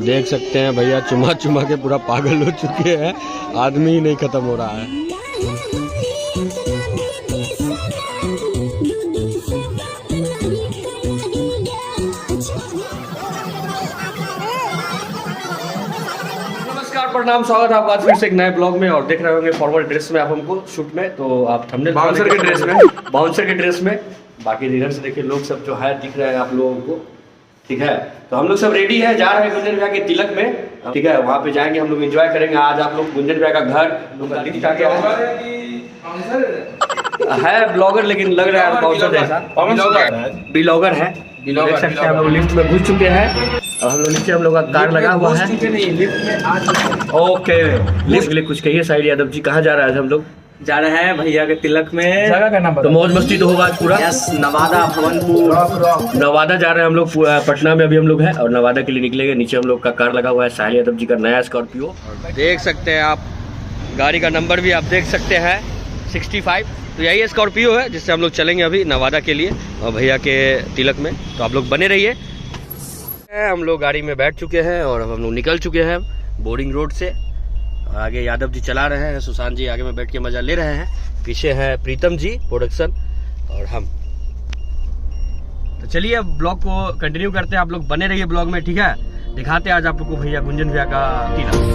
देख सकते हैं भैया चुमा चुमा के पूरा पागल हो चुके हैं, आदमी ही नहीं खत्म हो रहा है। नमस्कार, प्रणाम, स्वागत है आपका आज फिर से एक नए ब्लॉग में। और देख रहे होंगे फॉर्मल ड्रेस में आप हमको शूट में, तो आप थंबनेल बाउंसर के ड्रेस में बाकी इधर से देखिए लोग सब जो है दिख रहे हैं आप लोगों को, ठीक है। तो हम लोग सब रेडी है, जा रहे हैं गुंजन भैया के तिलक में, ठीक है। वहाँ पे जाएंगे, हम लोग एंजॉय करेंगे। आज आप लोग गुंजन भैया का घर है ब्लॉगर, लेकिन लग रहा है बाउंसर जैसा, ब्लॉगर है। देख सकते हैं हम लोग लिफ्ट में घुस चुके हैं और हम लोग नीचे हम लोग का कार लगा हुआ है। ओके, लिफ्ट के लिए कुछ कहिए साइड यादव जी, कहाँ जा रहा है? हम लोग जा रहे हैं भैया के तिलक में। जगह का नाम तो मौज मस्ती तो होगा पूरा। यस, नवादा भवनपुर। नवादा जा रहे हैं हम लोग, पटना में अभी हम लोग हैं और नवादा के लिए निकलेंगे। नीचे हम लोग का कार लगा हुआ है, साहिल यादव जी का नया स्कॉर्पियो। देख सकते हैं आप, गाड़ी का नंबर भी आप देख सकते हैं 65। तो यही स्कॉर्पियो है जिससे हम लोग चलेंगे अभी नवादा के लिए और भैया के तिलक में। तो आप लोग बने रहिए। हम लोग गाड़ी में बैठ चुके हैं और हम लोग निकल चुके हैं बोरिंग रोड से। और आगे यादव जी चला रहे हैं, सुशांत जी आगे में बैठ के मजा ले रहे हैं, पीछे है प्रीतम जी प्रोडक्शन और हम। तो चलिए अब ब्लॉग को कंटिन्यू करते हैं, आप लोग बने रहिए ब्लॉग में, ठीक है। दिखाते हैं आज आप लोग को भैया गुंजन भैया का तिलक।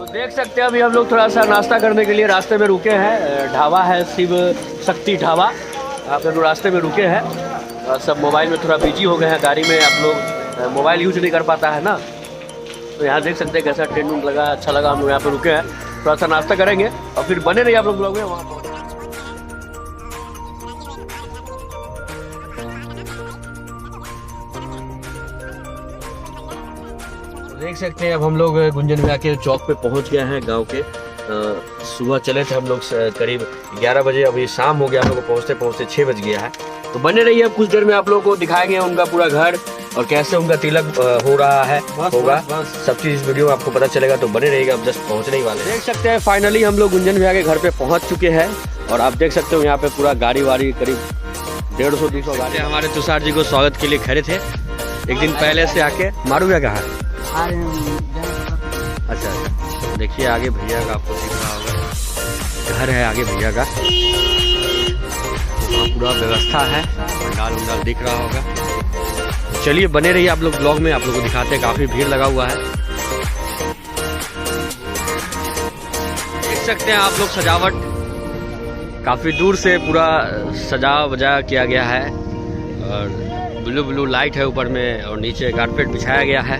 देख सकते हैं अभी हम लोग थोड़ा सा नाश्ता करने के लिए रास्ते में रुके हैं। ढाबा है शिव शक्ति ढाबा, आप लोग रास्ते में रुके हैं और सब मोबाइल में थोड़ा बिजी हो गए हैं। गाड़ी में आप लोग मोबाइल यूज नहीं कर पाता है ना, तो यहाँ देख सकते हैं कैसा टेंट लगा, अच्छा लगा। हम लोग यहाँ पे रुके हैं, थोड़ा सा नाश्ता करेंगे और फिर बने रहिए आप लोग ब्लॉग में। वहाँ देख सकते हैं अब हम लोग गुंजन भैया के चौक पे पहुंच गए हैं गांव के। सुबह चले थे हम लोग करीब 11 बजे, अभी शाम हो गया हम लोग को पहुंचते पहुंचते 6 बज गया है। तो बने रहिए, अब कुछ देर में आप लोगों को दिखाएंगे उनका पूरा घर और कैसे उनका तिलक हो रहा है, होगा सब चीज़ इस वीडियो में आपको पता चलेगा। तो बने रहिएगा, अब जस्ट पहुँचने ही वाले। देख सकते हैं फाइनली हम लोग गुंजन भैया के घर पे पहुँच चुके हैं और आप देख सकते हो यहाँ पे पूरा गाड़ी वाड़ी करीब 150-200 गाड़ी। हमारे तुषार जी को स्वागत के लिए खड़े थे एक दिन पहले से आके। मारू भैया कहाँ है? अच्छा, देखिए आगे भैया का आपको दिख रहा होगा, घर है आगे भैया का, वहाँ पूरा व्यवस्था है, पंडाल उंडाल दिख रहा होगा। चलिए बने रहिए आप लोग ब्लॉग में, आप लोगों को दिखाते हैं। काफी भीड़ लगा हुआ है, देख सकते हैं आप लोग। सजावट काफी दूर से पूरा सजा वजा किया गया है और ब्लू ब्लू लाइट है ऊपर में और नीचे कारपेट बिछाया गया है।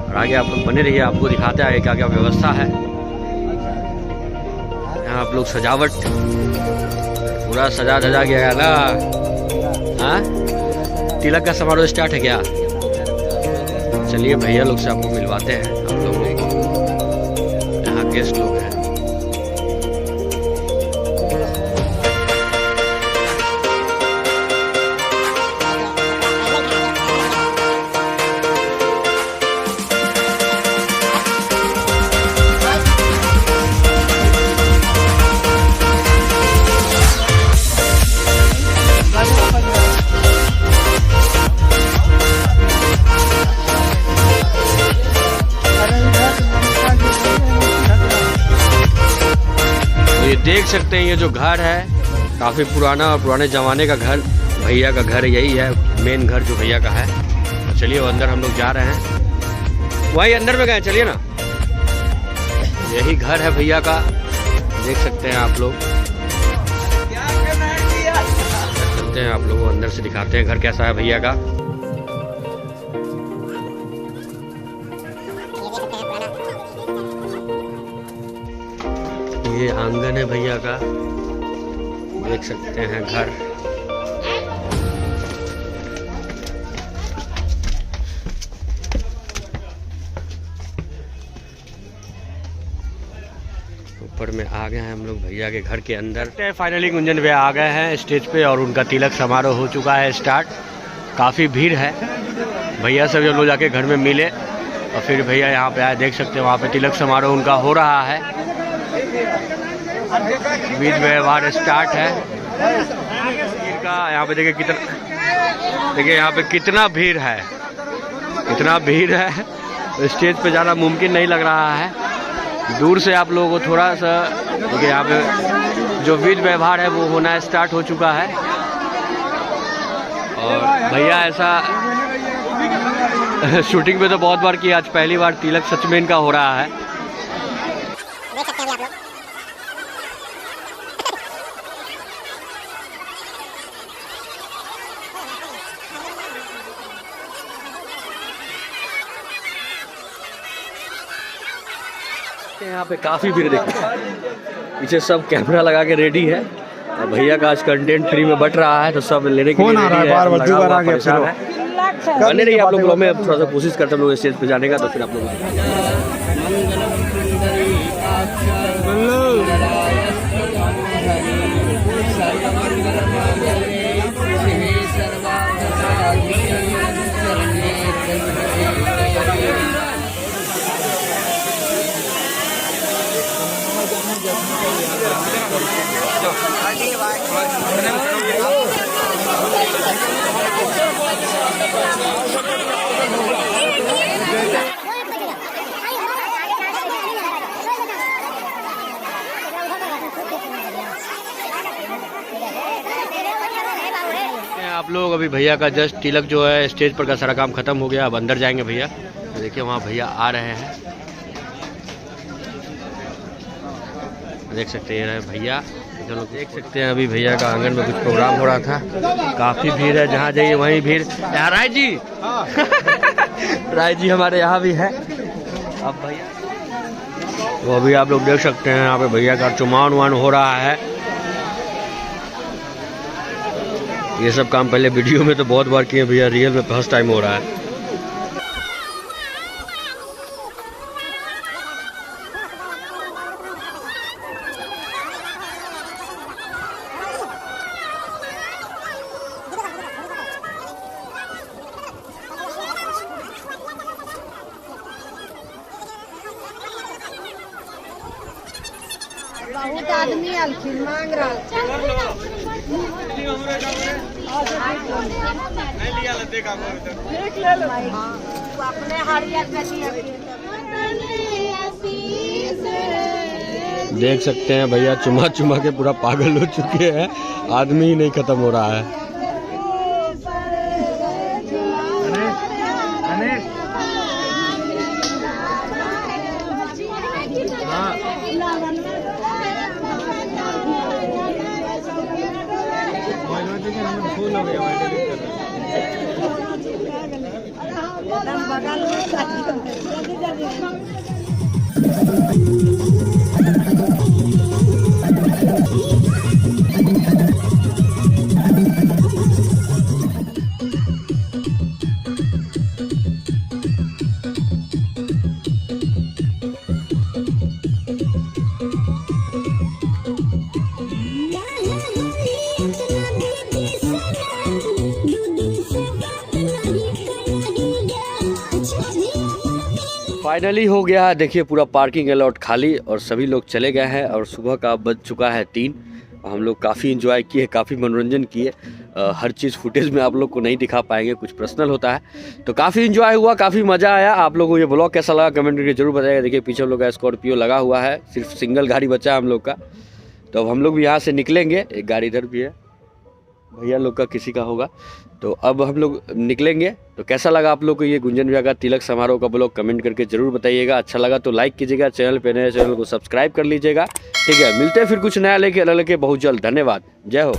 और आगे आप लोग बने रहिए, आपको दिखाते हैं क्या क्या व्यवस्था है यहाँ। आप लोग सजावट पूरा सजा धजा गया है ना। हाँ, तिलक का समारोह स्टार्ट है क्या? चलिए भैया लोग से आपको मिलवाते हैं आप लोगों को, यहाँ गेस्ट लोग हैं। देख सकते हैं ये जो घर है काफ़ी पुराना और पुराने ज़माने का घर, भैया का घर यही है, मेन घर जो भैया का है। तो चलिए वो अंदर हम लोग जा रहे हैं, वही अंदर में गए, चलिए ना। यही घर है भैया का, देख सकते हैं आप लोग। चलते हैं आप लोगों को अंदर से दिखाते हैं घर कैसा है भैया का। ये आंगन है भैया का, देख सकते हैं घर। ऊपर में आ गए हैं हम लोग भैया के घर के अंदर। फाइनली गुंजन भैया आ गए हैं स्टेज पे और उनका तिलक समारोह हो चुका है स्टार्ट। काफ़ी भीड़ है। भैया से हम लोग जाके घर में मिले और फिर भैया यहाँ पे आए। देख सकते हैं वहाँ पे तिलक समारोह उनका हो रहा है। विधि व्यवहार स्टार्ट है इनका। यहाँ पे देखिए यहाँ पे कितना भीड़ है, इतना भीड़ है। स्टेज पे जाना मुमकिन नहीं लग रहा है। दूर से आप लोगों को थोड़ा सा देखिए यहाँ पे जो विधि व्यवहार है वो होना स्टार्ट हो चुका है। और भैया ऐसा शूटिंग में तो बहुत बार किया, आज पहली बार तिलक सच में इनका हो रहा है। यहाँ पे काफ़ी भीड़ देखते हैं। पीछे सब कैमरा लगा के रेडी है और भैया का आज कंटेंट फ्री में बट रहा है तो सब लेने के लिए रेडी है। बने रहिए आप लोग। मैं थोड़ा सा कोशिश करता हूँ स्टेज पे जाने का, तो फिर आप लोग आप लोग अभी भैया का जस्ट तिलक जो है स्टेज पर का सारा काम खत्म हो गया। अब अंदर जाएंगे भैया। देखिए वहाँ भैया आ रहे हैं, देख सकते हैं भैया। जो लोग देख सकते हैं अभी भैया का आंगन में कुछ प्रोग्राम हो रहा था। काफ़ी भीड़ है, जहाँ जाइए वहीं भीड़। राय जी राय जी हमारे यहाँ भी है। अब भैया वो अभी आप लोग देख सकते हैं यहाँ पे भैया का चुमान उमान हो रहा है। ये सब काम पहले वीडियो में तो बहुत बार किए भैया, रियल में फर्स्ट टाइम हो रहा है। बहुत आदमी अलखिन मांग रहा अपने देख सकते हैं भैया चुमा चुमा के पूरा पागल हो चुके हैं। आदमी ही नहीं खत्म हो रहा है। फाइनली हो गया है। देखिए पूरा पार्किंग अलॉट खाली और सभी लोग चले गए हैं और सुबह का बज चुका है 3। हम लोग काफ़ी एंजॉय किए, काफ़ी मनोरंजन किए। हर चीज़ फुटेज में आप लोग को नहीं दिखा पाएंगे, कुछ पर्सनल होता है। तो काफ़ी एंजॉय हुआ, काफ़ी मज़ा आया। आप लोगों को ये ब्लॉग कैसा लगा कमेंट करके जरूर बताइएगा। देखिए पीछे हम लोग का स्कॉर्पियो लगा हुआ है, सिर्फ सिंगल गाड़ी बचा है हम लोग का। तो अब हम लोग भी यहाँ से निकलेंगे। एक गाड़ी इधर भी है, भैया लोग का किसी का होगा। तो अब हम लोग निकलेंगे। तो कैसा लगा आप लोग को ये गुंजन भैया का तिलक समारोह का ब्लॉग कमेंट करके जरूर बताइएगा। अच्छा लगा तो लाइक कीजिएगा, चैनल पे नए चैनल को सब्सक्राइब कर लीजिएगा। ठीक है, मिलते हैं फिर कुछ नया लेके अलग लेके बहुत जल्द। धन्यवाद, जय हो।